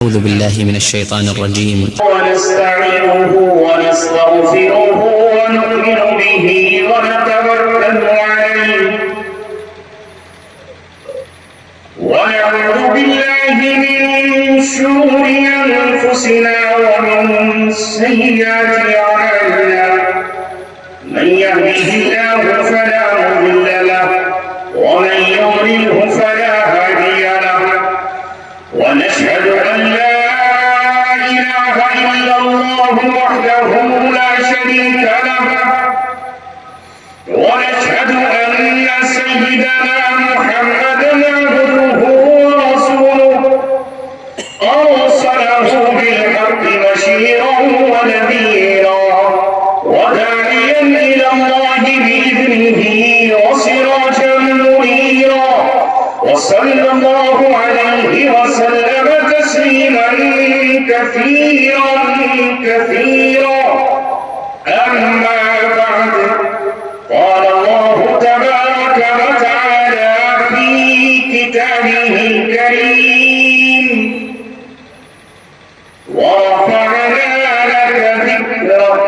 أعوذ بالله من الشيطان الرجيم ونستعينه ونستغفره ونؤمن به ونتوكل عليه ونعوذ بالله من شرور أنفسنا ومن سيئات أعمالنا من يهده الله فلا مضل له ومن يضلله فلا هادي له ونشهد أن لا إله إلا الله وحده لا شريك له ونشهد أن سيدنا محمدا عبده ورسوله أرسله بالحق بشيرا ونذيرا وداعيا إلى الله بإذنه وسراجا منيرا وصلى الله عليه وسلم تسليما كثيرا كثيرا أما بعد قال الله تبارك وتعالى في كتابه الكريم ورفعنا لك ذكرك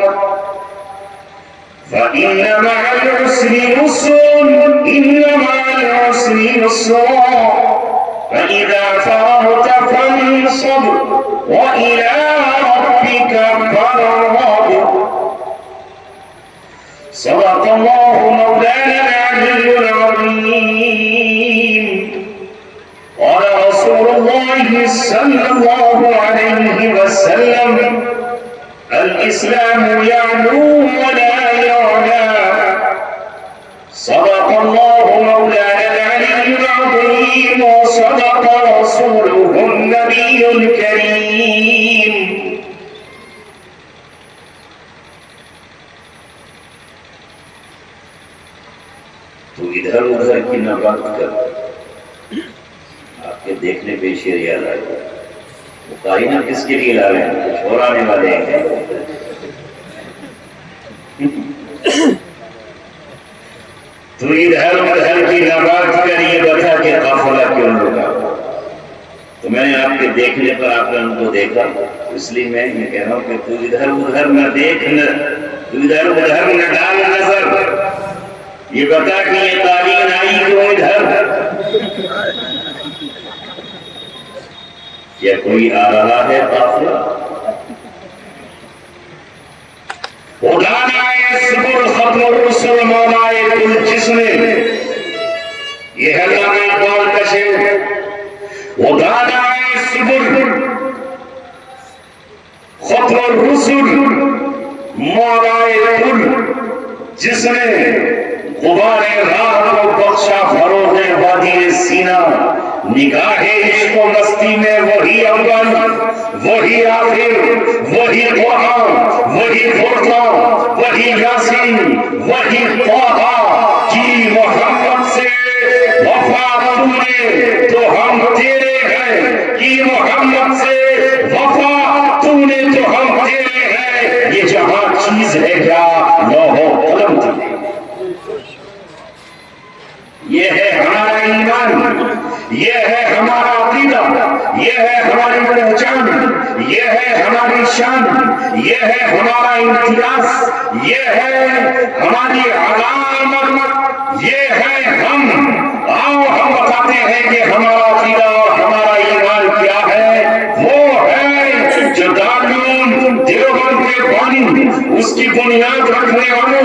فإن مع العسر يسرا إن مع العسر يسرا فإذا فرغت فانصب وإلى ربك فارغب صدق الله مولانا العلي العظيم قال رسول الله صلى الله عليه وسلم الإسلام يعلو ولا يعلى صدق الله مولانا العلي العظيم وصدق رسوله النبي الكريم تو ادھر ادھر کی نہ بات کر آپ کے دیکھنے پہ شعر یاد آئے گا وہ قائنہ کس کے لیے لا رہے ہیں کچھ اور آنے والے ہیں تو ادھر ادھر کی نہ بات کر یہ بتا کہ قافلہ کیوں رکا تو میں نے آپ کے دیکھنے پر آپ نے ان کو دیکھا اس لیے میں یہ کہہ رہا ہوں کہ تو ادھر ادھر نہ دیکھ نہ تو ادھر ادھر نہ ڈال نظر یہ بتا کہ یہ قالین آئی کیوں ادھر کیا کوئی آ رہا ہے قافلہ اڑانا صبر ختم الرسل مولائے کل جسم یہ ہے علامہ اقبال کا شعر اڑانا صبر ختم الرسل مولائے کل جسم غبار راہ کو بخشا فروغ وادی سینہ نگاہ عشق و مستی میں وہی اول وہی آخر وہی قرآن وہی فرقان وہی یاسین وہی طٰہٰ کی محمد سے وفا تو نے تو ہم تیرے ہیں کی محمد سے وفا تو نے تو ہم تیرے ہیں یہ جہاں چیز ہے کیا لوح و قلم تھی یہ ہے ہمارا ایمان یہ ہے ہمارا عقیدہ یہ ہے ہماری پہچان یہ ہے ہماری شان یہ ہے ہمارا امتیاز یہ ہے ہماری علامت یہ ہے ہم آؤ ہم بتاتے ہیں کہ ہمارا عقیدہ اور ہمارا ایمان کیا ہے وہ ہے جو دارالعلوم دیوبند کے بانی اس کی بنیاد رکھنے والے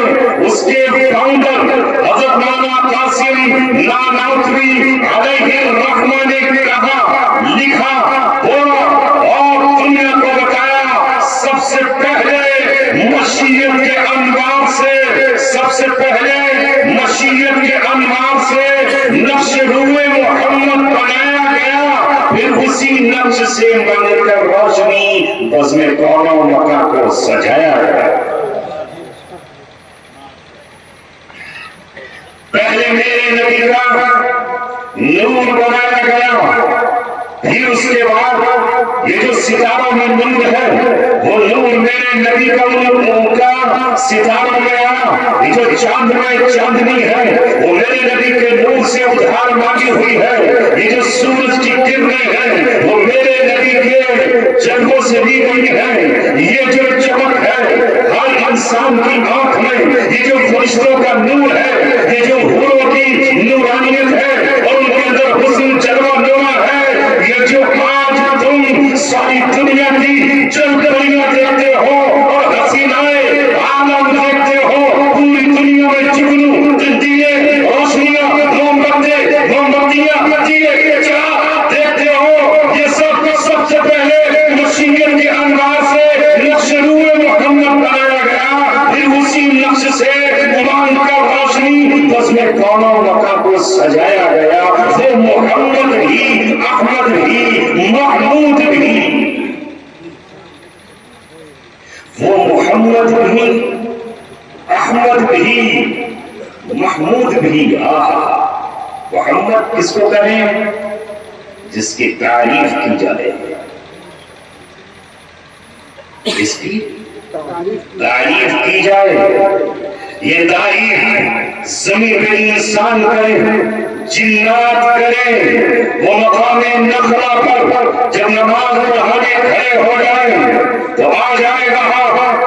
اس کے فاؤنڈر حضرت مولانا قاسم نانوتوی علیہ الرحمہ نے کہا لکھا بولا اور دنیا کو بتایا سب سے پہلے مشیت کے انوار سے سب سے پہلے مشیت کے انوار سے نقش روئے محمد بنایا گیا پھر اسی نقش سے بن کر روشنی بزم کون و مکہ کو سجایا گیا پہلے میرے نبی کا نور بنایا گیا پھر اس کے بعد یہ جو ستاروں میں نور ہے وہ نور میرے نبی کا ان کا ستاروں میں آیا، یہ جو چاند میں چاندنی ہے وہ میرے نبی کے نور سے ادھار مانگی ہوئی ہے، یہ جو سورج کی کرنیں ہیں وہ میرے نبی کے جلووں سے لی گئی ہے، یہ جو چمک ہے ہر انسان کی آنکھ میں، یہ جو فرشتوں کا نور ہے، یہ جو حوروں کی نورانیت ہے اور ان کے اندر حسن جلوہ نما ہے، یہ جو آج تم ساری دنیا کی جلویاں دیکھتے ہو اور حسینائے عالم دیکھتے ہو، پوری دنیا میں جگنو دیے روشنیاں مومبتیاں دیے چراغ دیکھتے ہو، یہ سب سب سے پہلے مشیت کے انوار سے نقش روح محمد بنایا گیا، پھر اسی نقش سے ایمان کا روشنی بس میں کونوں مکان کو سجایا گیا، وہ محمد بھی احمد بھی محمود بھی، وہ محمد بھی احمد بھی محمود بھی۔ محمد کس کو کریں؟ جس کی تعریف کی جائے، اس کی تعریف کی جائے، یہ تعریف زمین پہ انسان کرے، جنات کرے، وہ مقام نخلا پر جب نماز پڑھانے کھڑے ہو جائیں تو آ جائے گا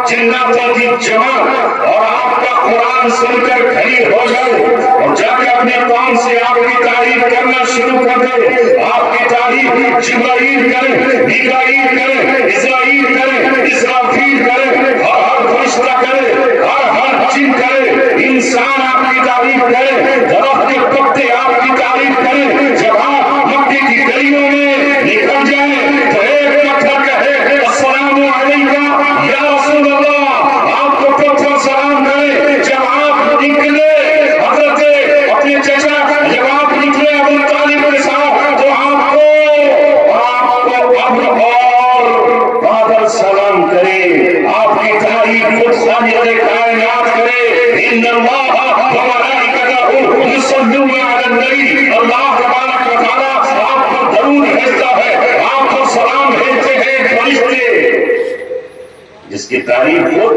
جناتوں کی جماعت اور آپ کا قرآن سن کر کھڑی ہو جائے اور جا کے اپنے کام سے آپ کی تعریف کرنا شروع کر دے، آپ کی تعریف جبرائیل کرے، میکائیل کرے، اسرائیل کرے، اسرافیل کرے، ہر فرشتہ کرے، ہر جن کرے، انسان آپ کی تعریف کرے، درخت کے پتے آپ کی تعریف کرے، جب آپ مکے کی گلیوں میں نکل جائیں تو ایک پتھر کہے السلام علیکم یا رسول اللہ، آپ کو پتھر سلام کرے، جب آپ نکلے حضرت اپنے چچا، جب آپ نکلے ابو طالب کے ساتھ تو آپ کو ابر اور بادل سلام کرے، آپ کی تعریف خود خالق کائنات کرے، ان اللہ وملائکتہ یصلون علی النبی، اللہ تبارک و تعالیٰ آپ کو درود بھیجتا ہے، آپ کو سلام بھیجتے ہیں فرشتے، جس کی تعریف خود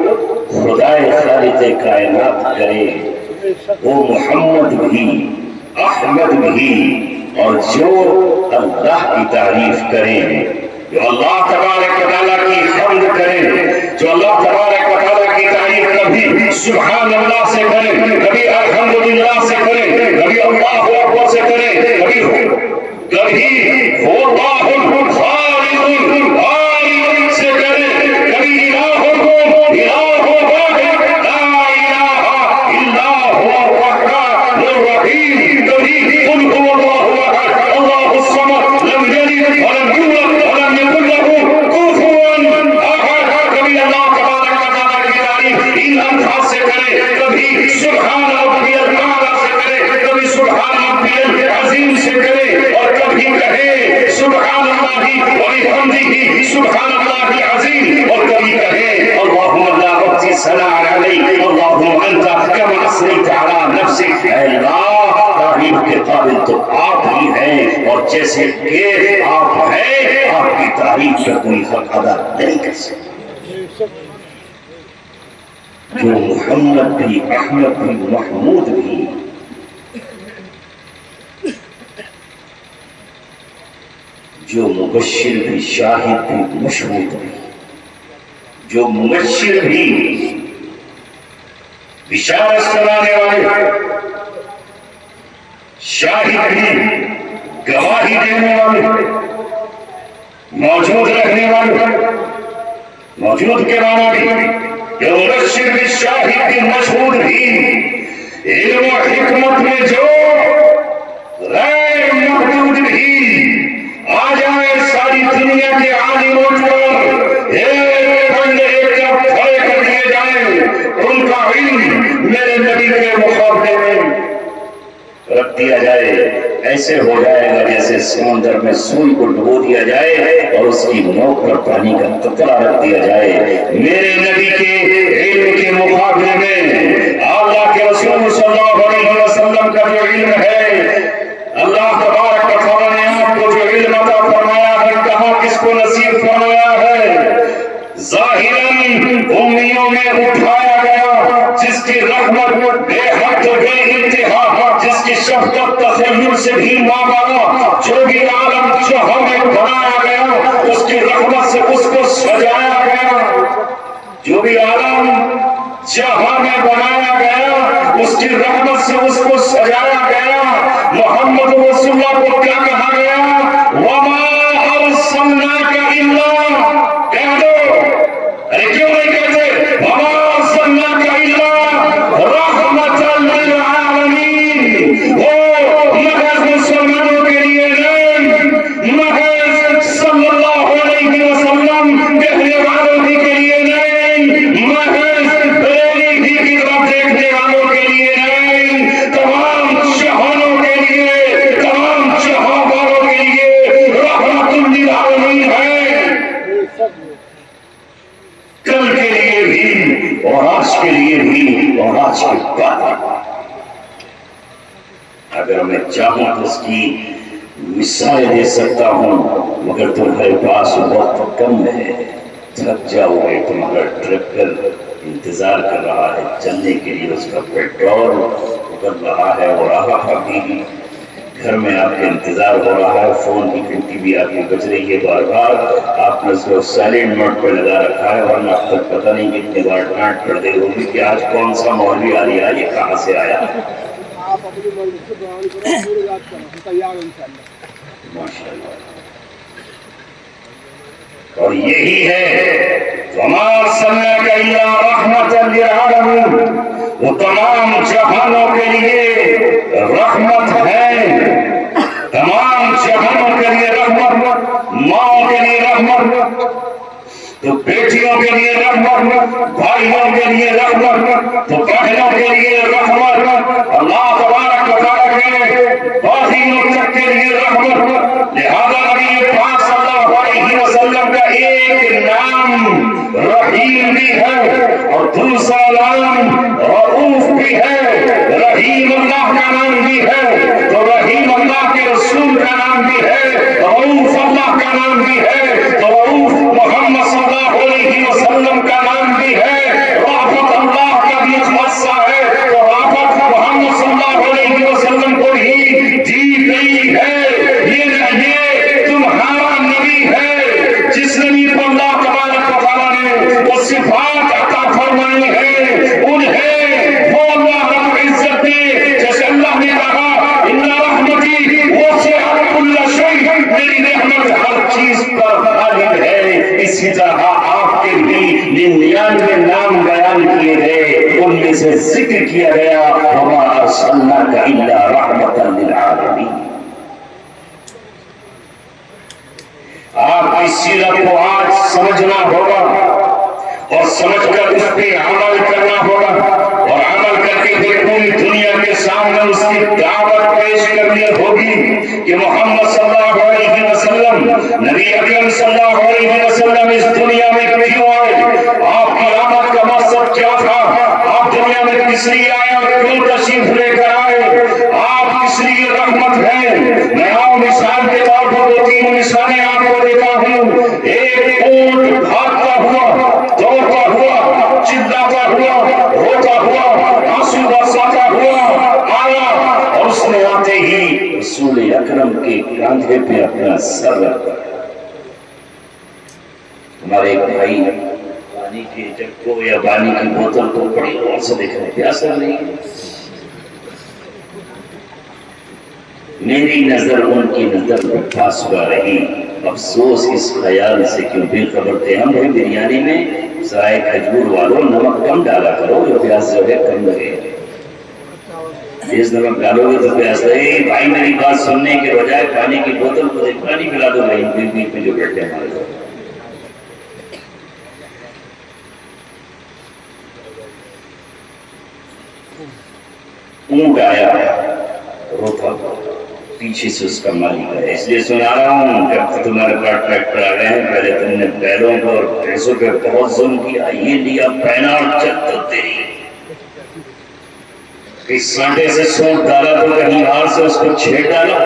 خدائے خالق کائنات کرے، وہ محمد بھی احمد بھی، اور جو اللہ کی تعریف کریں، جو اللہ تبارک و تعالیٰ کی حمد کریں، جو اللہ تبارک و تعالیٰ کی تعریف کبھی سبحان اللہ سے کریں، کبھی الحمدللہ سے کریں، کبھی اللہ اکبر سے کریں، کبھی اللہ خالق العالم سے کریں، کبھی الہ واحد لا الہ الا هو الرحمن الرحیم، کبھی قل هو اللہ احد اللہ الصمد لم یلد ولم یولد ولم یکن له کفوا احد، کبھی اللہ تبارک و تعالیٰ کی تعریف ان الفاظ سے کرے، کبھی سبحان ربی الاعلی سے کرے، کبھی سبحان ربی العظیم سے کرے، اور کبھی کہے سبحان اللہ وبحمدہ سبحان اللہ العظیم، اور کبھی کہے اللہم لا احصی ثناء علیک اللہم انت کما اثنیت علی نفسک، اے اللہ تعریف کے قابل تو آپ ہی ہیں، اور جیسے کہ آپ ہیں آپ کی تعریف کا کوئی حق ادا نہیں کر سکتا، جو محمد بھی احمد بھی محمود بھی، جو مبشر بھی شاہد بھی مشہود بھی، جو مبشر بھی بشارت سنانے والے، شاہد بھی گواہی دینے والے، موجود رہنے والے، موجود کے معنی بھی، جو مبشر بھی شاہد بھی مشہود بھی، علم و حکمت میں جو غیر محدود بھی، آ جائے ساری دنیا کے عالموں پر ایک پڑھنے ایک جب کھڑے کر دیے جائیں، ان کا علم میرے نبی کے مقابلے میں رکھ دیا جائے، ایسے ہو جائے گا جیسے سمندر میں سوئی کو ڈبو دیا جائے اور اس کی نوک پر پانی کا قطرہ رکھ دیا جائے، میرے نبی کے علم کے مقابلے میں اللہ کے رسول صلی اللہ علیہ وسلم کا جو علم ہے، اللہ تبارک و تعالیٰ نے آپ کو جو علم عطا فرمایا ہے، کہاں کس کو نصیب فرمایا ہے، ظاہراً امیوں میں اٹھایا گیا، جس کی رحمت بے حد بے انتہا، جس کی شفقت تخیل سے بھی مابعد، جو بھی عالم جہاں میں بنایا گیا اس کی رحمت سے اس کو سجایا گیا، جو بھی عالم جہاں میں بنایا گیا اس کی رحمت سے اس کو سجایا گیا۔ محمد رسول اللہ کو کیا کہا گیا؟ وَمَا أَرْسَلْنَاكَ إِلَّا، کہہ دو، ارے کیوں نہیں کہتے؟ وَمَا أَرْسَلْنَاكَ إِلَّا رَحْمَةً لِلْعَالَمِينَ، وہ محض مسلمانوں کے لیے نہیں، محض صلی اللہ علیہ وسلم کہنے والوں ہی کے لیے نہیں، محض بریلی ہی کی طرف دیکھنے والوں کے لیے نہیں، تمام جہانوں کے لیے، تمام جہاں والوں کے لیے رحمت للعالمین ہے، کل کے لیے بھی اور آج کے لیے بھی اور آج کے بعد۔ اگر میں چاہوں تو اس کی مثال دے سکتا ہوں، مگر تمہارے پاس وقت کم ہے، تھک جاؤ گے تو مگر ٹرکر انتظار کر رہا ہے چلنے کے لیے، اس کا پیٹرول ابل رہا ہے اور ابھی گھر میں آپ کا انتظار ہو رہا ہے، فون کی گھنٹی بھی آپ کی بج رہی ہے بار بار، آپ نے اس کو سائلنٹ موڈ پہ لگا رکھا ہے، ورنہ اب تک پتہ نہیں کتنے بار ڈانٹ پڑ گئی ہوگی کہ آج کون سا مولوی آ رہا ہے، یہ کہاں سے آیا۔ آپ اپنی مرضی سے بیان کرو، پورے یاد کرو، ہم تیار ہیں انشاءاللہ۔ ماشاءاللہ۔ اور یہی ہے وَمَا أَرْسَلْنَاكَ إِلَّا رَحْمَةً لِلْعَالَمِينَ، وہ تمام جہانوں کے لیے رحمت ہے، تمام جہانوں کے لیے رحمت، ماں کے لیے رحمت تو بیٹیوں کے لیے رحمت، بھائیوں کے لیے رحمت تو بہنوں کے لیے رحمت، اللہ تبارک و تعالیٰ کے باغیوں تک کے لیے رحمت۔ لہذا نبی پاک صلی اللہ علیہ وسلم کا ایک نام رحیم بھی ہے اور دوسرا نام رؤوف بھی ہے۔ رحیم اللہ کا نام بھی ہے تو رحیم اللہ کے رسول کا نام بھی ہے، رؤوف اللہ کا نام بھی ہے تو رؤوف محمد صلی اللہ علیہ وسلم کا نام بھی ہے، رافت اللہ کا بھی خاصہ ہے تو رافت محمد صلی اللہ علیہ وسلم کو ہی دی گئی ہے۔ یہ تمہارا نبی ہے جس نبی کو اللہ تبارک و تعالیٰ نے وہ صفات عطا فرمائی ہے، انہیں وہ اللہ رب العزت نے، جیسے اللہ نے کہا ان رحمتی وسعت کل شیء، میری رحمت ہر چیز پر غالب ہے، اسی طرح آپ کے بھی 99 نام بیان کیے گئے، ان میں سے ذکر کیا گیا وما ارسلناک الا رحمتا للعالمین۔ آپ کی سیرت کو آج سمجھنا ہوگا اور سمجھ کر اس پہ عمل کرنا ہوگا، اور عمل کر کے پھر پوری دنیا کے سامنے اس کی دعوت پیش کرنی ہوگی کہ محمد صلی اللہ علیہ وسلم، نبی اکرم صلی اللہ علیہ وسلم اس دنیا میں کیوں آئے، آپ کی آمد کا مقصد کیا تھا، آپ دنیا میں کس لیے آئے اور کیوں تشریف لے کر آئے، آپ کس لیے رحمت ہیں۔ میں آؤں مثال کے طور پر 2-3 مثالیں آپ کو دیتا ہوں۔ ایک اونٹ بھاگتا ہوا، دوڑتا ہوا، چلاتا ہوا، روتا ہوا، آنسو برساتا ہوا آیا، اور اس نے آتے ہی رسول اکرم کے کاندھے پہ اپنا سر رکھا۔ ہمارے ایک بھائی پانی کے جگ کو یا پانی کی بوتل کو بڑی غور سے دیکھ رہے، پیاسا نہیں ہے۔ میری نظر ان کی نظر پر فاصلہ رہی، افسوس اس خیال سے کیوں بے خبر تھے ہم بھی بریانی میں سرائے کھجور والوں نمک کم ڈالا کرو، جو پیاس جو ہے کم لگے، تیز نمک ڈالو گے تو پیاس لگے۔ بھائی میری بات سننے کے بجائے پانی کی بوتل کو دیکھ پانی پلا دو بھائی، بیچ میں جو بیٹھے ہمارے لوگ۔ اونٹ آیا روتا پیچھے سے اس کا مالک ہے، اس لیے سنا رہا ہوں جب تمہارے پاس ٹریکٹر آ گئے ہیں، پہلے تم نے بیلوں کو اور بھینسوں پہ بہت ظلم کیا، یہ لیا پہنا اور چک تو تیری کہ سانٹے سے سونٹ ڈالا تو کہیں ہار سے اس کو چھیڑ ڈالا۔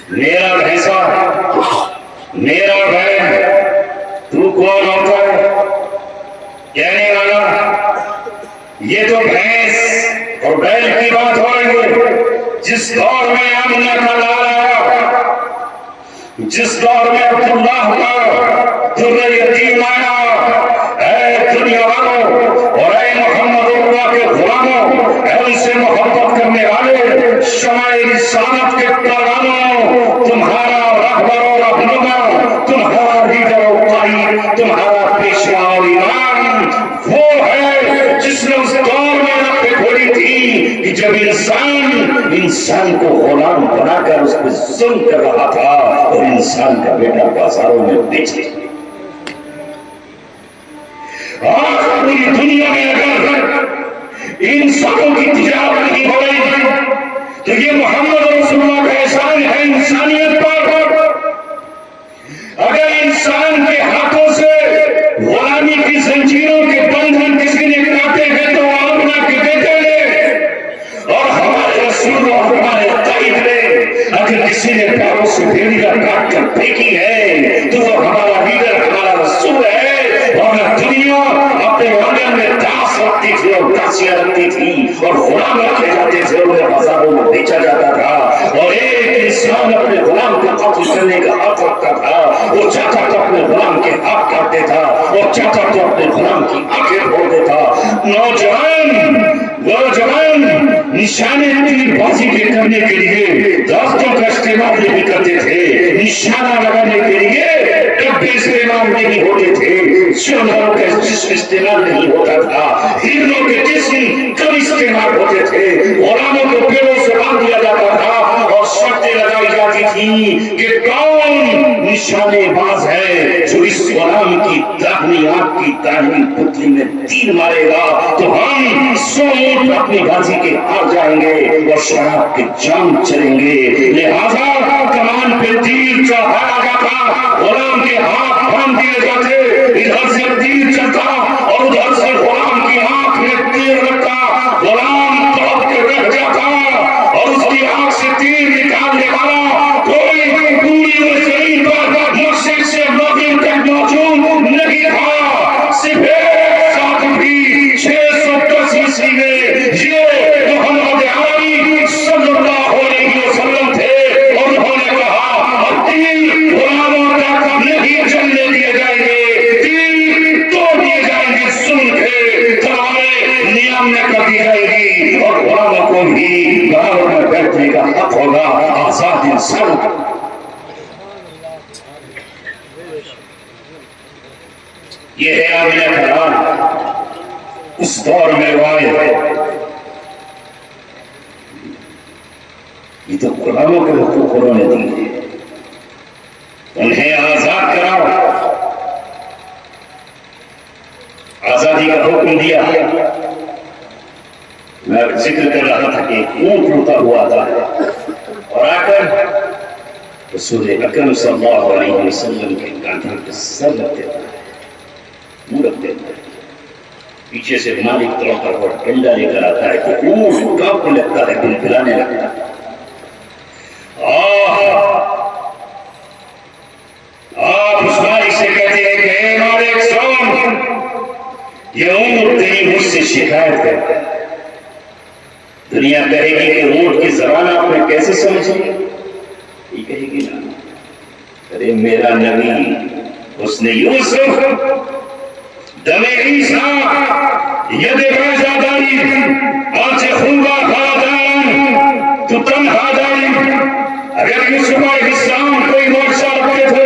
میرا بھینسا، میرا بہن، تو کون ہوتا ہے؟ کہنے والا یہ تو بھینس اور بیل کی بات ہو رہی ہے۔ جس دور میں آمنہ کا لال آیا، جس دور میں عبداللہ کا در یتیم آیا، اے دنیا والوں اور اے محمد اللہ کے غلاموں، اے ان سے محبت کرنے والے، شمع رسالت کے پیغاموں، تمہارا رہبر و رہنما، تمہارا لیڈر و قائد، تمہارا پیشوا اور امام وہ ہے جس نے اس دور میں آنکھیں کھولی تھی کہ جب انسان کو غلام بنا کر اس پہ ظلم کر رہا تھا اور انسان کا بیٹا بازاروں میں بیچ لیا۔ آج پوری دنیا میں اگر انسانوں کی تجارت نہیں ہو رہی تو یہ محمد رسول اللہ کا احسان ہے انسانیت پر۔ اگر انسان کے ہاتھوں سے غلامی کی زنجیروں کے بندھن کسی نے کاٹے ہیں تو آمنہ کے بیٹے نے اور ہمارے رسول اور ہمارے قائد نے اگر کسی نے پیروں سے بیڑیاں کاٹ کر پھینکی ہے تو وہ ہمارا لیڈر ہمارا رسول ہے۔ اور دنیا اپنے آنگن میں داس رکھتی تھی اور داسیاں رکھتی تھی اور غلام رکھے جاتے تھے، انہیں بازاروں میں بیچا جاتا تھا اور ایک انسان اپنے غلام کو قتل کرنے کا حق رکھتا تھا، وہ چاہتا تو اپنے غلام کے ہاتھ کاٹتے تھا، وہ چاہتا تو اپنے غلام کی آنکھیں پھوڑ دیتا۔ نوجوان نشانے تیر بازی کے کرنے کے لیے درختوں کا استعمال نہیں کرتے تھے، نشانہ لگانے کے لیے ڈبے استعمال نہیں ہوتے تھے، جانوروں کا جسم استعمال نہیں ہوتا تھا، ہرنوں کے جسم کم استعمال ہوتے تھے، غلاموں کو پیڑوں سے باندھ دیا جاتا تھا اور شرطیں لگائی جاتی تھی کہ کون نشانے باز ہے جو اس غلام کی داہنی آنکھ کی داہنی پتلی میں تیر مارے گا تو ہم 100 اونٹ اپنی غازی کے ہار جائیں گے اور شراب کے جام چلیں گے۔ لہذا کمان پہ تیر چڑھایا جاتا، غلام کے ہاتھ باندھ دیے جاتے، ادھر سے تیر چلتا اور ادھر سے غلام کی آنکھ میں تیر لگتا، غلام تڑپ کے رہ جاتا اور اس کی آنکھ سے تیر نکالنے والا کوئی پوری زمین پر مشرق سے مغرب تک موجود نہیں تھا، صرف ایک ساتھ بھی 610 عیسوی میں یہ محمد عربی صلی اللہ علیہ وسلم تھے اور انہوں نے کہا تیر غلاموں تک نہیں چلنے دیے جائیں گے، تیر توڑ دیے جائیں گے، سن کے تلواریں نیامنے کر دی جائے گی اور غلاموں کو بھی گھروں میں بیٹھنے کا حق ہوگا، آزاد انسان کا۔ یہ ہے آمنہ کا لال، اس دور میں روایت ہے۔ یہ تو غلاموں کے حقوق انہوں نے دی ہے، انہیں آزاد کراؤ، آزادی کا حکم دیا۔ میں ذکر کر رہا تھا کہ ایک اونٹ روتا ہوا آتا ہے اور آ کر رسول اکرم صلی اللہ علیہ وسلم کے کاندھے پر سر رکھ دیتا ہے، منہ رکھ دیتا ہے، پیچھے سے مالک توڑ کر وہ ڈنڈا لے کر آتا ہے کہ اونٹ کانپنے لگتا ہے، دل پھلانے لگتا ہے۔ آپ اس مالک سے کہتے ہیں کہ اے مالک سن، یہ اونٹ تیری مجھ سے شکایت کرتا ہے۔ دنیا کہے گی کہ اونٹ کی زبان آپ نے کیسے سمجھی؟ یہ کہے گی نا، ارے میرا نبی حسن یوسف دم عیسیٰ ید بیضاء آنچ خوبہ خادان تو تنہا داری۔ اگر یوسف علیہ السلام کوئی معجزہ رکھتے تھے،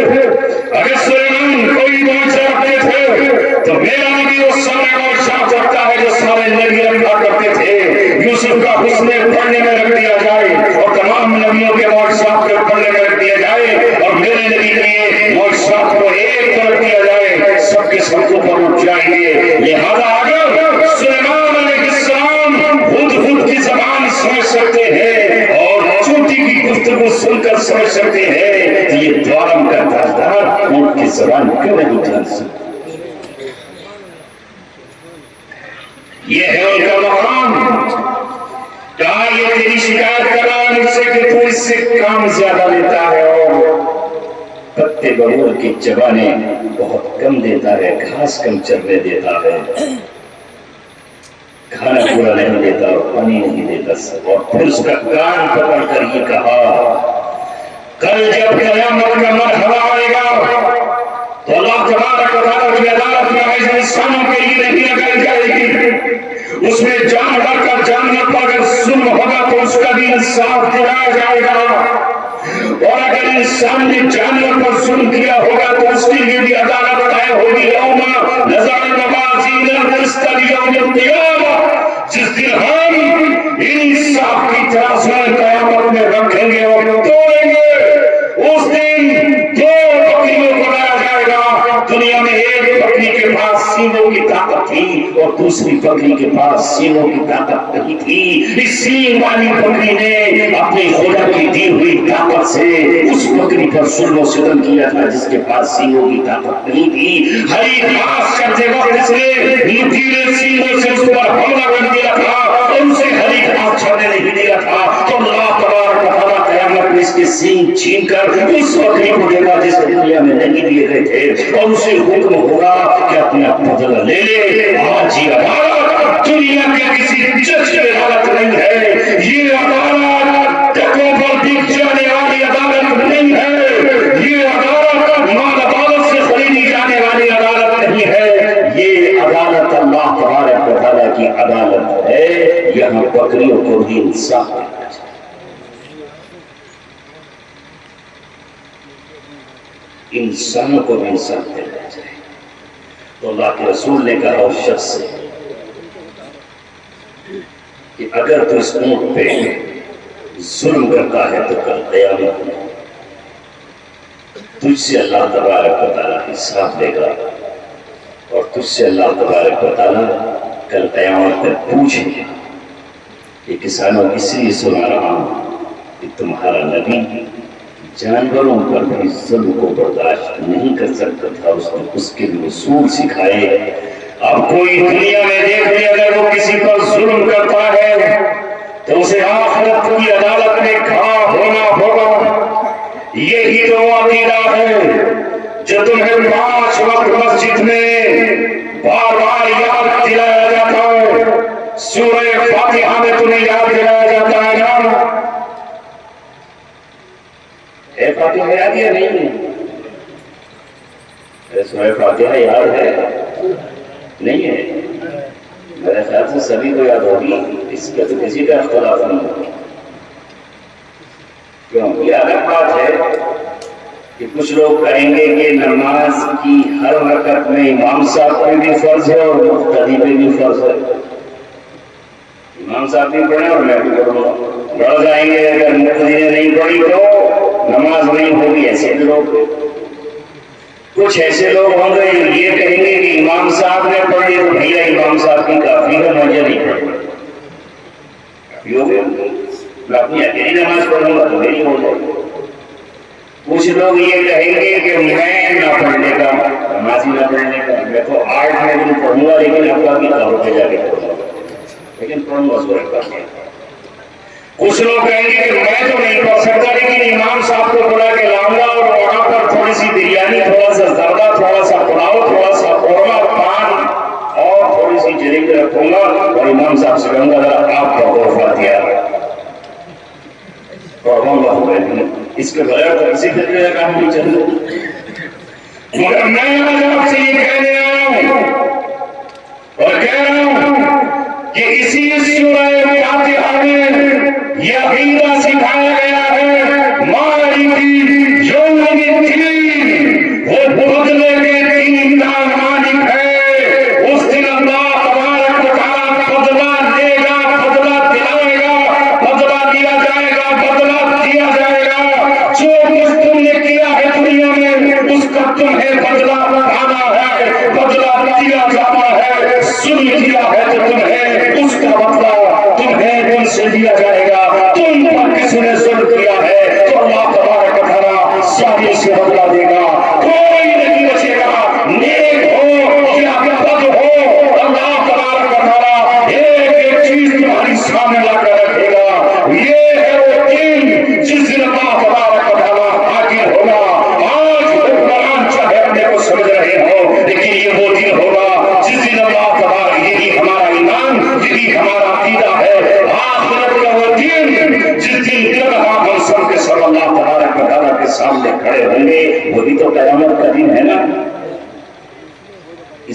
اگر سلیمان کوئی معجزہ رکھتے تھے تو میرا نبی وہ سارے معجزات رکھتا ہے جو سارے نبی رکھا کرتے تھے۔ یوسف کا حسن پڑھنے میں رکھ دیا جائے اور تمام نبیوں کے معجزات کو پڑھنے میں رکھ دیا جائے اور میرے نبی کے معجزات کو ایک طرف رکھ دیا جائے، سب کے سب کو پر اٹھ جائیں گے۔ لہذا اگر سلیمان علیہ السلام خود کی زبان سمجھ سکتے ہیں اور چوٹی کی گفتگو سن کر سمجھ سکتے ہیں تو یہ دوارم کا تاجدار اونٹ کی زبان کیوں نہیں جان سکتے؟ یہ ہے ان کا مقام۔ کہا یہ تیری شکایت کر رہا ہے مجھ سے کہ تو اس سے کام زیادہ لیتا ہے اور پتے ببول کی چبانے بہت کم دیتا ہے، گھاس کم چرنے دیتا ہے، کھانا پورا نہیں دیتا اور پانی نہیں دیتا. اور پھر اس کا کان پکڑ کر یہ کہا کل جب قیامت کا مرحلہ آئے گا تو اللہ تبارک و تعالیٰ کی عدالت میں ایسے انسانوں کے لیے نہیں لگائی جائے گی. اس میں جانور کا جانور پر اگر ظلم ہوگا تو اس کا بھی انصاف دلایا جائے گا، اور اگر انسان نے جانور پر ظلم کیا ہوگا تو اس کے لیے بھی عدالت طے ہوگی. یوم نظر الموازین القسط لیوم القیامہ، جس دن ہم انصاف کی ترازویں قیامت میں رکھیں گے اور توڑیں گے. اس دن دو بکریوں کو لایا جائے گا. دنیا میں ایک بکری کے پاس سینگوں کی طاقت تھی اور دوسری بکری کے پاس سینگوں کی طاقت نہیں تھی. اس سینگ والی بکری نے اپنی خدا کی دی ہوئی طاقت سے اس بکری پر ظلم و ستم کیا تھا جس کے پاس سینگوں کی طاقت نہیں تھی. ہری گھاس چرتے وقت اس نے نوکیلے سینگوں سے اس پر حملہ کر دیا تھا اور اسے ہری گھاس چرنے نہیں دیا تھا. تو اللہ تبارک و تعالیٰ قیامت میں اس کے سینگ چھین کر اس بکری کو دے گا جسے دنیا میں نہیں دیے گئے تھے، اور اسے حکم ہوگا کہ اپنا بدلہ لے لے. آج یہ عدالت دنیا کے کسی جج کی عدالت نہیں ہے، یہ عدالت ٹکوں پر بک جانے والی عدالت نہیں ہے، یہ عدالت مال عدالت سے خریدی جانے والی عدالت نہیں ہے، یہ عدالت اللہ تبارک و تعالیٰ کی عدالت ہے. یہاں بکریوں کو بھی انصاف دینا چاہیے، انسانوں کو بھی انصاف دینا چاہیے. تو اللہ کے رسول نے کہا اس شخص سے کہ اگر تو اس اونٹ پہ ظلم کرتا ہے تو کل قیامت میں تجھ سے اللہ تبارک و تعالیٰ حساب لے گا، اور تجھ سے اللہ تبارک و تعالیٰ کل قیامت میں پوچھے گا. یہ کسانوں اس لیے سنا رہا ہوں کہ تمہارا نبی جانوروں پر بھی ظلم کو برداشت نہیں کر سکتا تھا، اس نے اس کے بھی اصول سکھائے. اب کوئی دنیا میں دیکھ لے اگر وہ کسی پر ظلم کرتا ہے تو اسے آخرت کی عدالت میں کھڑا ہونا ہوگا. یہی تو عقیدہ ہے جو تمہیں 5 وقت مسجد میں بار بار یاد دلایا جاتا ہے. سورہ فاتحہ میں تمہیں یاد دلایا جاتا ہے نا. فاتحہ یاد یا نہیں؟ سورہ فاتحہ یاد ہے؟ نہیں ہے؟ میرے خیال سے سبھی کو یاد ہوگی، اس کا تو کسی کا اختلاف نہیں ہوگا. کیوں؟ یہ الگ بات ہے کہ کچھ لوگ کہیں گے کہ نماز کی ہر رکعت میں امام صاحب پہ بھی فرض ہے اور مقتدی پہ بھی فرض ہے. امام صاحب بھی پڑھیں اور میں بھی پڑھوں گا. بڑھ جائیں گے اگر مقتدی نے نہیں پڑھی تو نماز نہیں ہوگی. ایسے لوگ، کچھ ایسے لوگ ہوں گے یہ کہیں گے کہ امام صاحب نے پڑھی تو بھیا امام صاحب کی کافی ہے، مجھے نہیں پڑھی. کافی ہو گیا، میں اپنی اکیلی نماز پڑھوں گا تو میری ہو جائے گی. کچھ لوگ یہ کہیں گے کہ میں نہ پڑھنے کا، نماز ہی نہ پڑھنے کا، میں تو 8 دن پڑھوں گا لیکن اب کا بھی کہو پہ جا کے پڑھوں گا، لیکن پڑھوں گا سورہ فاتحہ. کچھ لوگ کہیں گے کہ میں تو نہیں پڑھ سکتا لیکن امام صاحب کو بلا کے لاؤں گا اور وہاں پر تھوڑی سی بریانی، تھوڑا سا زردہ، تھوڑا سا پلاؤ، تھوڑا سا قورمہ، پان اور تھوڑی سی جلیبی رکھوں گا اور امام صاحب سے کہوں گا آپ پڑھو فاتحہ. پڑھوں گا اس کے بغیر تو کسی طریقے کا کام نہیں چل رہا. مگر میں آج آپ سے یہ کہنے آیا ہوں اور کہہ رہا ہوں کہ اسی سورہ فاتحہ میں یہ عقیدہ سکھایا گیا ہے مالک یوم الدین، وہ بدلے کے دن کا مالک ہے. اس دن اللہ تبارک و تعالیٰ بدلہ دے گا، بدلہ دلائے گا، بدلہ دیا جائے گا، بدلہ دیا جائے گا. جو کچھ تم نے کیا ہے دنیا میں اس کا تمہیں بدلہ پانا ہے، بدلہ دیا جانا ہے. ظلم کیا ہے تو تمہیں اس کا بدلہ تمہیں ان سے دیا جائے گا. تم پر کسی نے ظلم کیا ہے تو اللہ تبارک و تعالیٰ ساری سے بدلہ دے گا. کوئی نہیں بچے گا، نیک ہو یا بد ہو، اللہ تبارک و تعالیٰ ایک ایک چیز تمہاری سامنے لا کر رکھے گا. یہ ہے وہ دن جس دن اللہ تبارک و تعالیٰ حاضر ہوگا. آج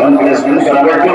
1+1=2?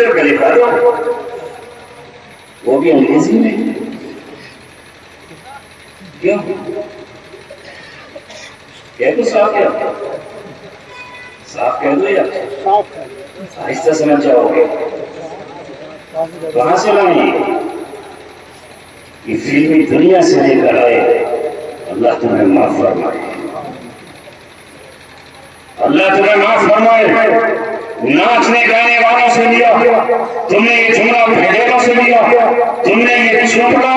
ٹویٹر پہ لکھا دو، وہ بھی انگریزی میں. کیوں کہہ دو صاف کیا صاف کہہ دو یا صاف ہے. آہستہ سمجھ جاؤ گے. کہاں سے لائیں یہ فلمی دنیا سے لے کر آئے. اللہ تمہیں معاف فرمائے، اللہ تمہیں معاف فرمائے. ناچنے گانے والوں سے لیا تم نے، یہ جملہ بھیڑوں سے لیا تم نے، یہ جملہ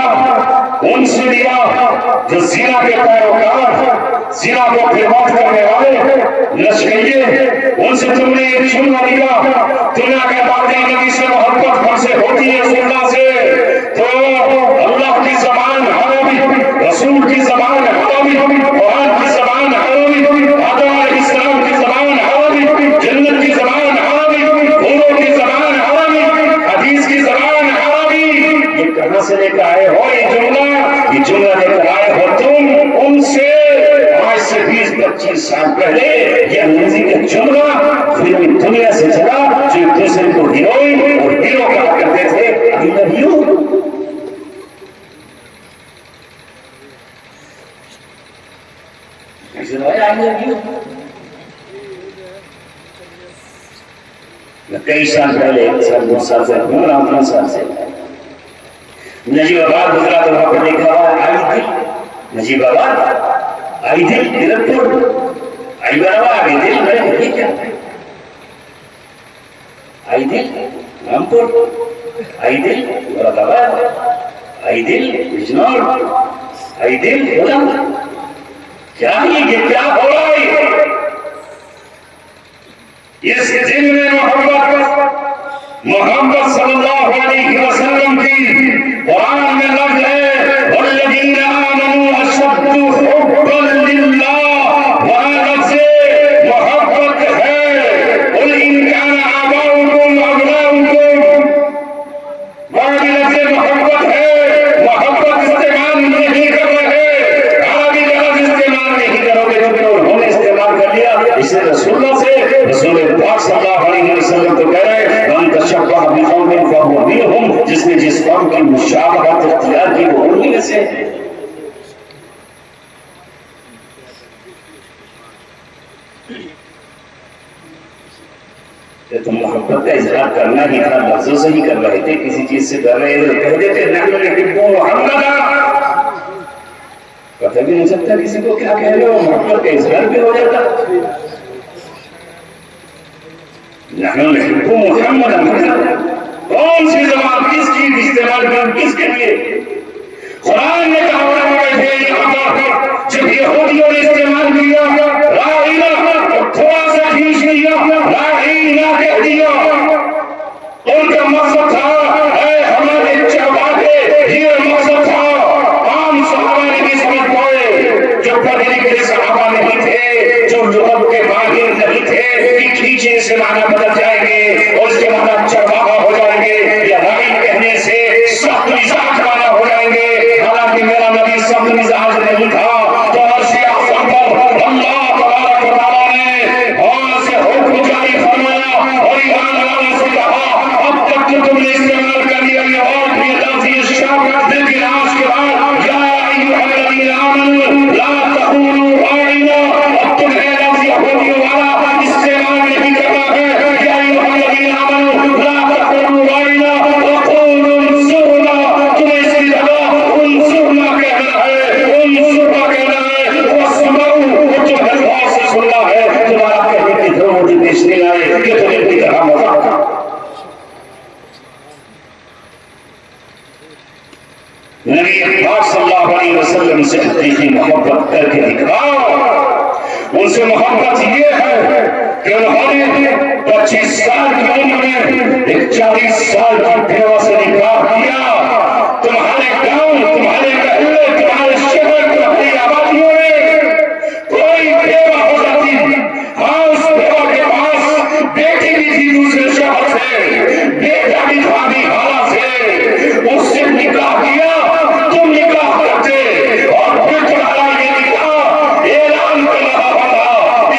ان سے لیا جو زنا کے پیروکار، زنا کو فروخت کرنے والے لشکریے، ان سے تم نے یہ جملہ لیا. تم نے اگر باتیں نبی سے محبت ہم سے ہوتی ہے سننا سے، تو اللہ کی زبان حرامی، رسول کی زبان حرامی، قرآن کی زبان حرامی، آدم علیہ السلام کی زبان حرامی، جنت کی زبان حرامی، حوروں کی زبان حرامی، حدیث کی زبان حرامی. یہ کہاں سے لے کر آئے ہو یہ جملہ لے کر آئے ہو تم ان سے. آج سے 20-25 سال پہلے یہ انگریزی کا جملہ فلمی دنیا سے چلا، جو ایک دوسرے کو ہیروئن اور ہیرو کہا کرتے تھے. I love you. کئی سال پہلے، 1 سال 2 سال سے، 3 سال سے نجیب آباد گزرا تو وہاں پر دیکھا آئی دل. نجیب آباد آئی دل، تلکپور آئی باروا آئی دل. میں یہ کیا آئی دل رامپور، آئی دل مراد آباد، آئی دل بجنور، آئی دل ہولند. کیا یہ کیا ہو رہا ہے؟ اس دل میں محمد صلی اللہ علیہ وسلم کی قرآن میں لفظ ہے والذین آمنوا اشد حبا للہ. وہاں لفظ محبت ہے. قل ان کان آباؤکم ابناؤکم، وہاں بھی لفظ محبت ہے. محبت استعمال نہیں کر رہے، عربی لفظ استعمال نہیں کرو گے، کیونکہ انہوں نے استعمال کر لیا. اسے رسول اللہ سے، رسول پاک صلی اللہ علیہ وسلم تو کہہ رہے ہیں من تشبہ بقوم فہو منہم، جس نے جس قوم کی مشابہت اختیار کی وہ انہی میں سے. کہ تم محبت کا اظہار کرنا ہی تھا، لفظوں سے ہی کر رہے تھے، کسی چیز سے کر رہے تھے. کہہ دیتے نحن نحب محمدا، پتہ بھی نہیں چلتا کسی کو کیا کہہ رہے ہو، محبت کا اظہار بھی ہو جاتا. نحن نحب محمدا، کون سی زبان کس چیز استعمال کر کس کے لیے؟ قرآن نے کہا جب یہودیوں نے استعمال کیا لا الہ، تھوڑا سا کھینچ لیا لا الہ کہہ دیا. ان کا مقصد تھا اے ہمارے چوباتے، یہ مقصد تھا. عام صحابہ نے بھی سمجھ پائے، جو پڑھے لکھے صحابہ نہیں تھے، جو لغت کے ماہر نہیں تھے، کہ کھینچے سے معنی بدل جائیں گے اور اس کے معنی چوباہا ہو جائیں گے، یا رائی کہنے سے سخت مزاج والا ہو جائیں گے. حالانکہ میرا نبی سخت مزاج نہیں تھا. تو عرش اعظم پر اللہ تبارک و تعالیٰ نے وہاں سے حکم جاری فرمایا اور ایمان والوں سے کہا اب تک تو تم نے استعمال کر لیا یہ اور بھی لفظ شرط، لیکن آج کے بعد یا ایھا الذین آمنوا لا تقولوا راعنا، اب تمہیں لفظ یہودیوں والا استعمال نہیں کرنا ہے. یا ایھا الذین آمنوا لا تقولوا راعنا وقولوا انظرنا، تمہیں اس کی جگہ انظرنا کہنا ہے، انظرنا کہنا ہے. واسمعوا، تمہیں غور سے سننا ہے. تمہارا کہنے کی ضرورت پیش نہیں آئے کہ تم ان کی طرح مذاق کرو. نبی پاک صلی اللہ علیہ وسلم سے حقیقی محبت کر کے دکھاؤ. ان سے محبت یہ ہے کہ انہوں نے 25 سال کی عمر میں ایک 40 سال کی بیوہ سے نکاح کیا. تمہارے گاؤں، تمہارے محلے، تمہارے شہر، تمہاری آبادیوں میں کوئی بیوہ ہو جاتی، ہاں اس بیوہ کے پاس بیٹی بھی تھی دوسرے شوہر سے، بیٹا بھی تھا بھی خالہ سے، اس سے نکاح کیا، تم نکاح کرتے اور پھر تمہارا یہ نکاح اعلان کر رہا ہوگا،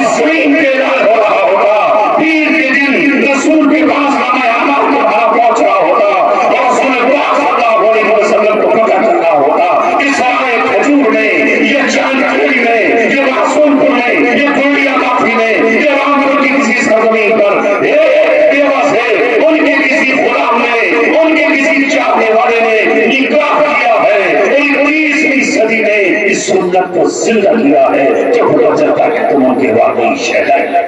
اسکرین پہ اعلان ہو رہا ہوگا. پیر کے دن رسول کے پاس نامہ آمد ایک بےبس ہے، ان کے کسی غلام نے، ان کے کسی چاہنے والے نے نکاح کیا ہے، 19ویں صدی میں اس سنت کو زندہ کیا ہے، جب پتہ چلتا کہ تم ان کے واقعی شہدا ہے،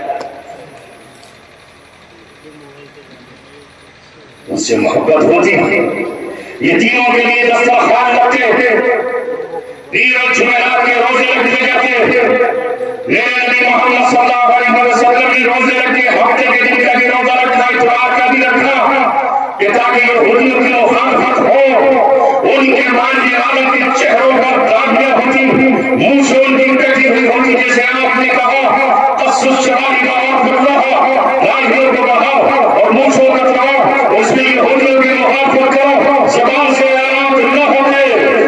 ان سے محبت ہوتی ہے، یتیموں کے لیے دسترخوان رکھتے تھے، پیر اور جمعرات کے روزے رکھتے جاتے، میرے نبی محمد صلی اللہ علیہ وسلم نے روزے رکھے، ہفتے کے دن کا بھی روزہ رکھا، اتوار کا بھی رکھا، کہ تاکہ یہودیوں کی مخالفت ہو، ان کے ماننے والوں کے چہروں پر داغیاں ہوتی، منہ سے ان کی کٹی ہوئی ہوتی، جیسے آپ نے کہا قص الشوارب واغفر لها، داڑھیوں کو بڑھاؤ اور منہ کو کٹواؤ، اس میں یہودیوں کی مخالفت کرو، زبان سے اعلان نہ ہوتے،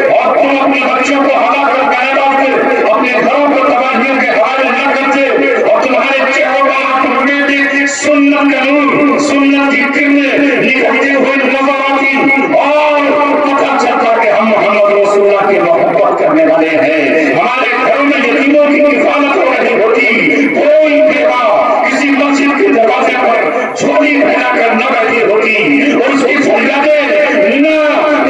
اور تم اپنے بچوں کو ہلاک کر کے نہ ڈالتے، اپنے گھروں کو تباہیوں کے حوالے نہ کرتے، اور تمہارے چہروں پر آپ دیکھتے سنت کا نور، سنت کی کرنیں نکلتے ہوئے نظر آتی، اور پتہ چلتا کہ ہم محمد رسول اللہ کی محبت کرنے والے ہیں، ہمارے گھروں میں یتیموں کی حفاظت ہو رہی ہوتی، کوئی بیوہ کسی مسجد کے دروازے پر جھولی پھیلا کر نہ بیٹھی ہوتی، اور اس کی فریادیں نہ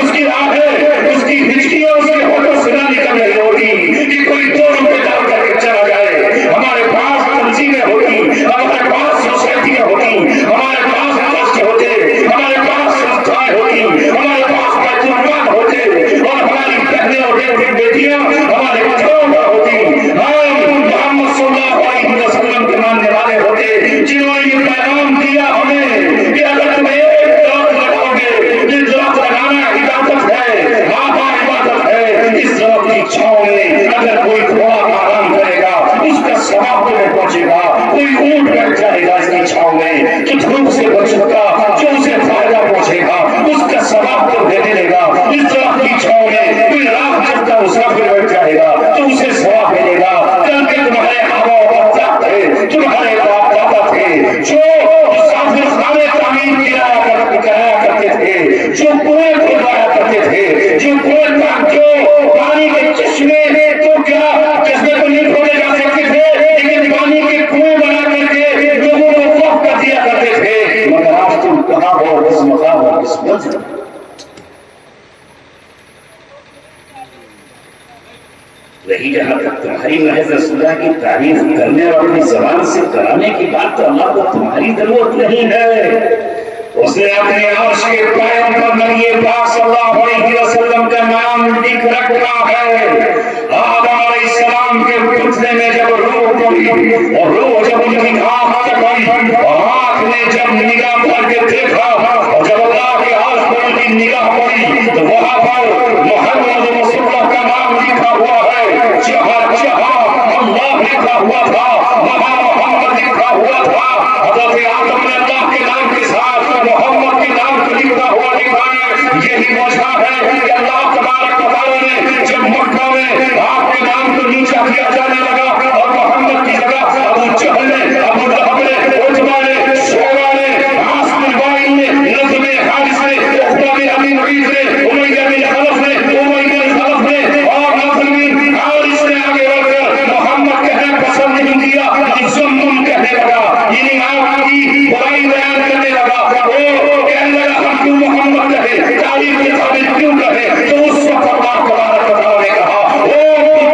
اس کی آہیں، اس کی ہچکیاں اس کے ہونٹوں سے نہ نکل رہی ہوتی کہ کوئی دو روپے ڈال کر کے چلا جائے، ہمارے پاس تنظیمیں ہوتی، ہمارے پاس سوسائٹیاں ہوتی، ہمارے پاس ٹرسٹ ہوتے، ہمارے پاس سنستھائیں ہوتی، ہمارے پاس بیت المال ہوتے، اور ہماری بہنیں اور بیٹیاں ہمارے گھروں میں ہوتی، ہم محمد صلی اللہ علیہ وسلم کے ماننے والے ہوتے، جنہوں نے یہ پیغام دیا ہمیں کہ اگر تم ایک درخت لگاؤ گے، یہ درخت لگانا عبادت ہے، ہاں عبادت ہے، اس درخت کی چھاؤں میں اگر کوئی تھوڑا آرام کرے گا اس کا ثواب تمہیں پہنچے گا، کوئی اونٹ بیٹھ جائے گا اس کی چھاؤں میں تو دھوپ سے بچے گا، جو اسے فائدہ پہنچے گا اس کا ثواب تو دے دے گا، اس درخت کی چھاؤں میں کوئی راہ چلتا مسافر بیٹھ جائے گا تو اسے ثواب ملے گا، کل کے تمہارے آبا و اجداد تھے، تمہارے باپ دادا تھے جو مسافر خانے تعمیر کرایا کرتے تھے، جو کنویں کھلوایا کرتے تھے، جو کنویں کا جو پانی کے چشمے تو کیا چشمے کو نہیں کھولے جا سکتے تھے، لیکن پانی کے کنویں بنا کر کے لوگوں کو وقف کر دیا کرتے تھے، مگر آج تم کہاں ہو، کس مقام ہو، کس منزل ہو؟ رہی جہاں تک تمہاری محض رسول اللہ کی تعریف کرنے اور اپنی زبان سے کرانے کی بات، تو اللہ کو تمہاری ضرورت نہیں ہے، اس نے اپنے عرش کے پایوں پر نبی پاک صلی اللہ علیہ وسلم کا نام لکھ رکھا ہے، آدم علیہ السلام کے پتلے میں جب روح پڑی اور روح جب ان کی آنکھ تک آئی اور آنکھ نے جب نگاہ کر کے دیکھا اور جب اللہ کے عرش پر ان کی نگاہ پڑی تو وہاں پر محمد رسول اللہ کا نام لکھا ہوا ہے، جہاں جہاں اللہ لکھا ہوا تھا وہاں محمد لکھا ہوا تھا، حضرت آدم نے اللہ کے نام کے ساتھ محمد کے نام کو لکھا ہوا دکھایا، یہی وجہ ہے کہ اللہ تبارک و تعالی نے جب مکہ میں آپ کے نام کو نیچا کیا جانے لگا اور محمد کی جگہ ابو جہل نے، ابو لہب نے، عتبہ نے، شیبہ نے، عاص بن وائل نے، نضر بن حارث نے، عقبہ بن ابی معیط نے، امیہ بن خلف نے، امیہ بن خلف نے اور نضر بن حارث نے آگے بڑھ کر محمد کہنا پسند نہیں کیا، مزمم کہنے لگا، یعنی آپ کی برائی بیان کرنے لگا، وہ کہنے لگا ہم کیوں محمد کہے، تعریف کے ثابت کیوں کہے، تو اس وقت اللہ تبارک و تعالی نے کہا او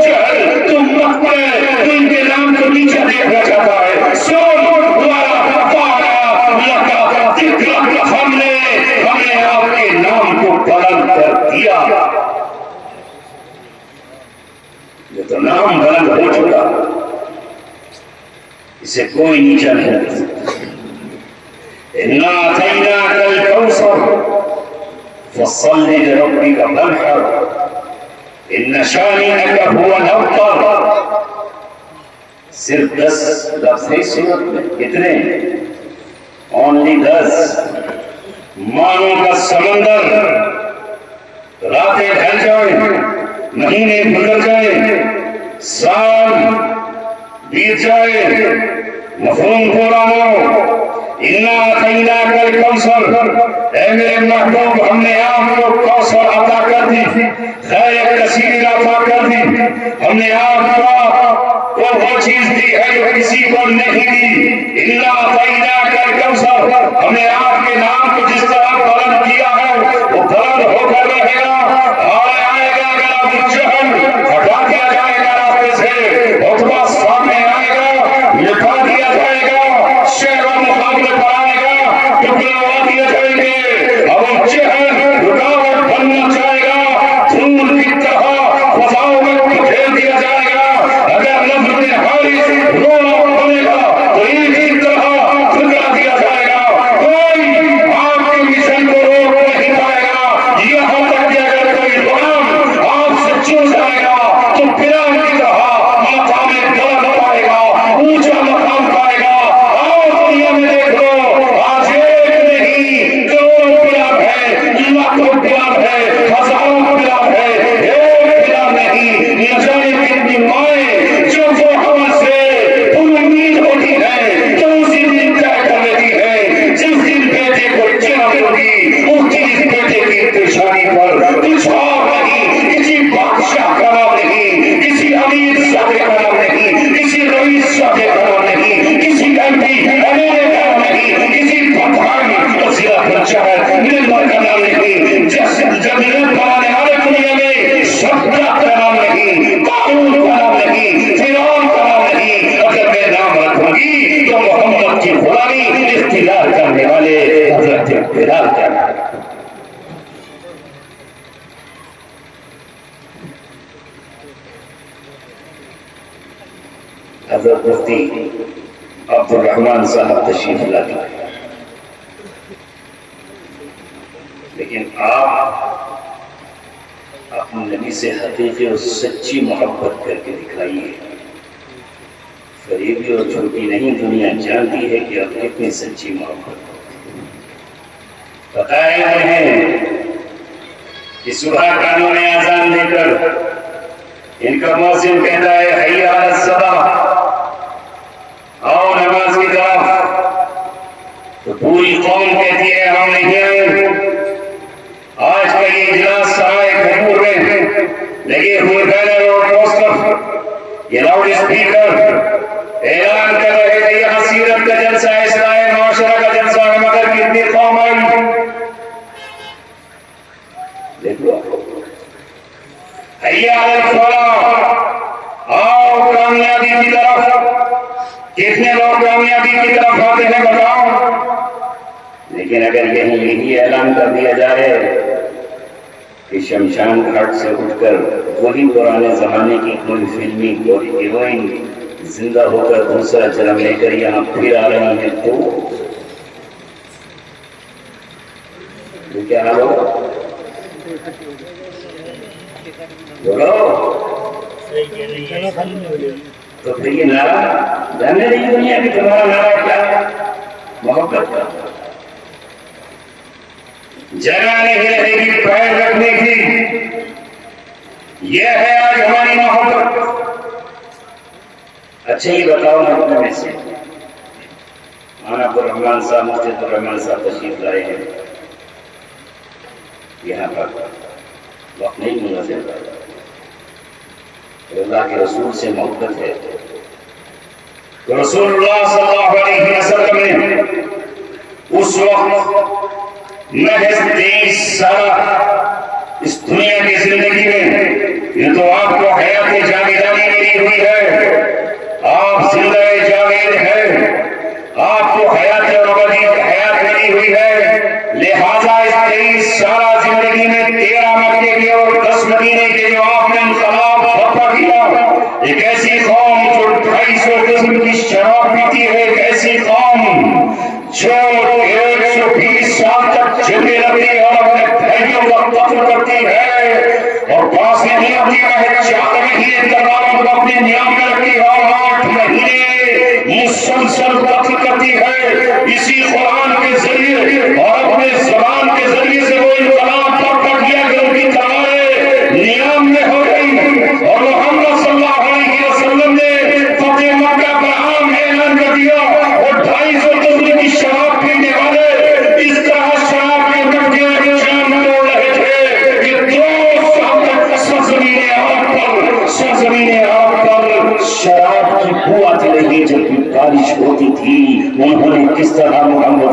جہل تم مت پڑھے، تو ان کے نام کو نیچے دیکھنا چاہتا ہے، سن دوبارہ پایا لکا ذکرک، ہم نے آپ کے نام کو بلند کر دیا، یہ تو نام بلند ہو چکا، اسے کوئی نیچا نہیں کر سکتا، اِنَّا أَعْطَيْنَاكَ الْكَوْثَرَ فَصَلِّ لِرَبِّكَ وَانْحَرْ إِنَّ شَانِئَكَ هُوَ الْأَبْتَرُ، صرف 10 لفظ ہے سورت میں، کتنے؟ اونلی 10، مانوں کا سمندر، راتیں ڈھل جائیں، مہینے گزر جائیں، سال بیت جائے، مفہوم پورا ہو، اِنَّا أَعْطَيْنَاكَ الْكَوْثَرَ، اے میرے محبوب ہم نے آپ کو کوثر عطا کر دی، خیر کثیر عطا کر دی، ہم نے آپ کا وہ چیز دی ہے جو کسی کو نہیں دی. اِنَّا أَعْطَيْنَاكَ الْكَوْثَرَ. ہم نے آپ کے نام کو جس طرح بلند کیا ہے وہ بلند ہو کر رہے گا. اور آئے گا اگر ابو جہل ہٹا دیا جائے گا راستے سے, عتبہ سامنے آئے گا, مٹا دیا جائے گا, شہر مقابلے پر آئے گا, ٹکڑا دیا جائیں گے. ابو جہل رکاوٹ بننا چاہے گا, دھول کی طرح فضاؤں میں بکھیر دیا جائے گا. اگر لفظ حارث رونا بنے گا تو ایک ہی طرح ٹکڑا دیا جائے گا. کوئی آپ کے مشن کو روک نہیں پائے گا. یہاں تک کہ اگر کوئی غلام آپ سے چون جائے گا تو فرعون کی طرح مقام بلند پائے گا, اونچا مقام پائے گا. اور دنیا میں دیکھ لو, آج ایک نہیں کروڑوں پلان ہے, لاکھوں پلان ہے, ہزاروں پلان ہے, ایک پلان نہیں. نہ جانے کتنی مائیں جو وہ ہم سے پوری امید ہوتی ہے تو اسی دن طے کر لیتی ہے. جس دن بیٹے کو جنم ہوگی اس دن اس بیٹے کی پریشانی پر کچھ اور نہیں. کسی بادشاہ کا نام نہیں, کسی امیر شاہ کا نام نہیں, کسی رئیس شاہ کا نام نہیں, کسی ایم پی امیرے کا نام نہیں, کسی پٹھان ضلع پنچایت ممبر کا نام نہیں. جب لوگ بنانے والے دنیا میں شدت کا نام نہیں, قانون کا نام نہیں, فرعون کا نام نہیں. اگر میں نام رکھوں گی تو محمد کی غلامی اختیار کرنے والے حضرت بلال کا نام. حضرت مفتی عبد الرحمن صاحب تشریف لاتے ہیں, لیکن آپ اپنے نبی سے حقیقی اور سچی محبت کر کے دکھائیے. فریبی اور جھوٹی نہیں, دنیا جانتی ہے کہ آپ کتنی سچی محبت. بتائیں انہیں کہ صبح کانوں میں اذان دے کر ان کا مؤذن کہتا ہے حی علی الصلاۃ, آؤ نماز کی طرف, تو پوری قوم کہتی ہے ہم نہیں آئے. آج کا یہ اجلاس سرائے کپور میں لگے ہوئے بینر اور پوسٹر, یہ لاؤڈ اسپیکر اعلان کر رہے تھے یہاں سیرت کا جلسہ, اصلاح معاشرہ کا جلسہ ہے, مگر کتنی قوم آئی. دیکھو حی علی الفلاح, آؤ کامیابی کی طرف. کتنے لوگ کامیابی کی طرف آتے ہیں بتاؤ. لیکن اگر یہی اعلان کر دیا جائے کہ شمشان گھاٹ سے اٹھ کر وہی پرانے زمانے کی کوئی فلمی کوئی ہیروئن زندہ ہو کر دوسرا جنم لے کر یہاں پھر آ رہی ہیں تو کیا حال ہوگا؟ تو پھر یہ نعرہ جاننے نہیں دنیا کی تمہارا نعرہ کیا ہے؟ محبت کا. جگہ نہیں رہے گی پیر رکھنے کی. یہ ہے آج ہماری محبت. اچھا یہ بتاؤ نا اپنے میں سے, مولانا عبد الرحمن صاحب مفتی عبد الرحمن صاحب تشریف لائے ہیں یہاں پر, وقت نہیں منتظر, اللہ کے رسول سے محبت ہے. تو رسول اللہ صلی اللہ علیہ وسلم نے اس وقت محض 23 سالہ اس دنیا کی زندگی میں, یہ تو آپ کو حیات جاویدانی ملی ہوئی ہے, آپ زندہ جاوید ہیں, آپ کو حیات ابدی حیات ملی ہوئی ہے. لہذا اس 23 سالہ زندگی میں 13 مکے کے اور 10 مدینے کے جو آپ نے انقلاب برپا کیا, ایک ایسی قوم جو 250 قسم کی شراب پیتی ہے, ایک ایسی قوم جو 120 سال تک جنگیں لڑتی ہے اور اپنے بھائیوں کا قتل کرتی ہے, اور پاس نہیں آتی ہے 4 مہینے تلواروں کو اپنے نیام میں رکھتی ہے اور 8 مہینے مسلسل قتل کرتی ہے. اسی قرآن کے ذریعے اور اپنے زبان کے ذریعے سے وہ انقلاب برپا کیا کہ ان کی تلواریں نیام میں ہو گئی, اور محمد صلی اللہ علیہ وسلم نے فتح مکہ پر عام اعلان کر دیا, اور 250 قسم کی شراب پینے والے اس طرح شراب کے مٹیاں کے جام توڑ رہے تھے کہ 2 سال تک سرزمین عرب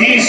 30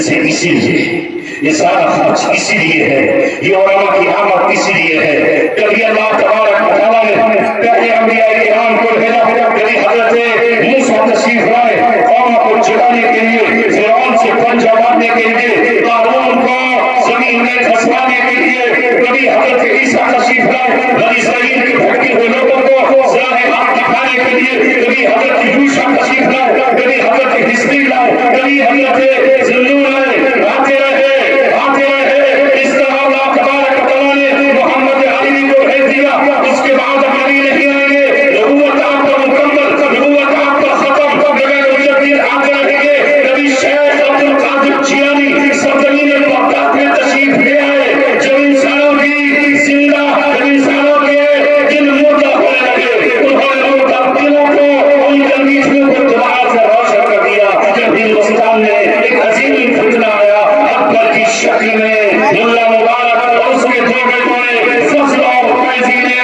جیسے اسی لیے یہ سارا خرچ اسی لیے ہے، یہ علماء کی آمد اسی لیے ہے۔ کبھی اللہ تبارک و تعالیٰ نے پہلے انبیاء کرام کو بھیجا، کبھی حضرت موسیٰ تشریف لائے قوم کو جلانے کے لیے، فرعون سے پنجہ مارنے کے لیے، قارون کو زمین میں دھسانے کے لیے، کبھی حضرت عیسیٰ تشریف لائے بنی اسرائیل کے بھٹکے ہوئے لوگوں کو راہ حق دکھانے کے لیے، کبھی حضرت یوشع تشریف لائے، کبھی حضرت حزقیل لائے، کبھی حضرت ذنون لائے، آتے رہے آتے رہے۔ اس طرح اللہ تبارک و تعالیٰ نے محمد عربی کو بھیج دیا، اس کے بعد اب نبی نہیں آئیں گے، نبوت آپ کا مکمل، نبوت آپ کا ختم، نبی مجدد آتے رہیں گے۔ نبی شیخ عبد القادر جیلانی سرزمین بغداد میں تشریف لے آئے، جو انسانوں کی زندہ، جو انسانوں کے دل مردہ ہونے لگے، انہوں نے مردہ دلوں کو ان کے میٹھوں کو دوبارہ سے روشن کر دیا۔ جب ہندوستان میں ایک عظیم فتنہ آیا اکبر کی شکل میں، ملا مبارک اور اس کے دو بیٹوں نے فضل اور فیضی نے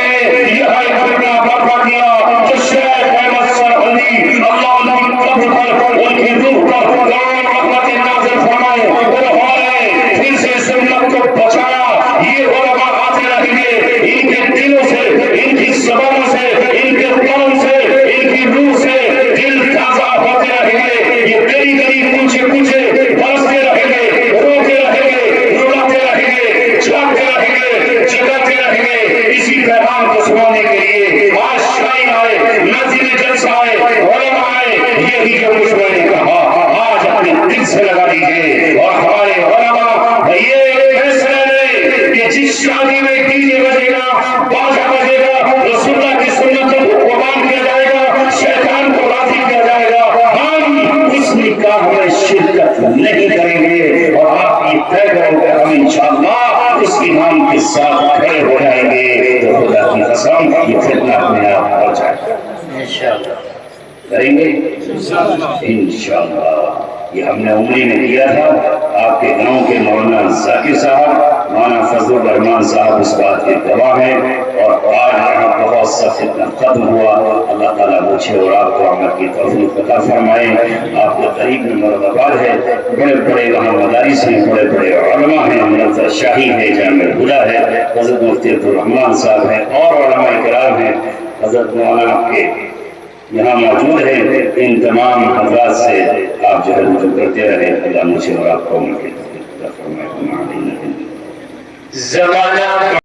یہ فتنہ برپا کیا، جو شیخ احمد سرہندی اللہ ان کی قبر پر، ان کی روح پر کروڑوں رحمت نازل فرمائے، انہوں نے پھر سے سنت کو بچایا۔ یہ علماء آتے رہیں گے، ان کے دلوں سے، ان کی زبانوں سے، ان کے قلم سے، ان کی روح سے دل تازہ ہوتے رہیں گے۔ یہ گلی گلی کوچے کوچے برستے رہیں گے، روتے رہیں گے، رلاتے رہیں گے، جاگتے رہیں گے، جگاتے رہیں گے۔ اسی پیغام کو سنانے کے لیے آج شاعر آئے، ناظرین جلسہ آئے، علماء آئے۔ یہی جو کچھ میں نے کہا آج اپنے دل سے لگا لیجیے، اور ہمارے علماء یہ فیصلہ لیں کہ جس شادی میں ڈیجے بجے گا، باجا بجے گا، رسول اللہ کی سنتوں کو قربان کیا جائے گا، شیطان کو راضی کیا جائے گا، ہم اس نکاح میں شرکت نہیں کریں گے، اور آپ یہ طے کرو کہ ہم انشاءاللہ اس امام کے ساتھ کھڑے ہو جائیں گے، تو خدا کی قسم یہ فتنہ اپنے آپ ہو جائے گا انشاءاللہ۔ کریں گے انشاءاللہ۔ یہ ہم نے عمری میں کیا تھا، آپ کے گاؤں کے مولانا ذاکر صاحب، مولانا فضل الرحمان صاحب اس بات کے گواہ ہیں، اور آج یہاں بہت سا فتنہ ختم ہوا۔ اللہ تعالیٰ مجھے اور آپ کو عمل کی توفیق عطا فرمائے۔ آپ کے قریب میں مرتبہ ہے، بڑے بڑے وہاں مدارس ہیں، بڑے بڑے علماء ہیں، مرزا شاہی ہے، جامع الہدیٰ ہے، حضرت مفتی عبدالرحمان صاحب ہیں، اور علماء کرام ہیں۔ حضرت مولانا آپ کے یہاں موجود ہے، ان تمام حضرات سے آپ جو ہے رجوع کرتے رہے۔ اللہ مجھے اور آپ کو عمل کی توفیق عطا فرمائے۔ زمانہ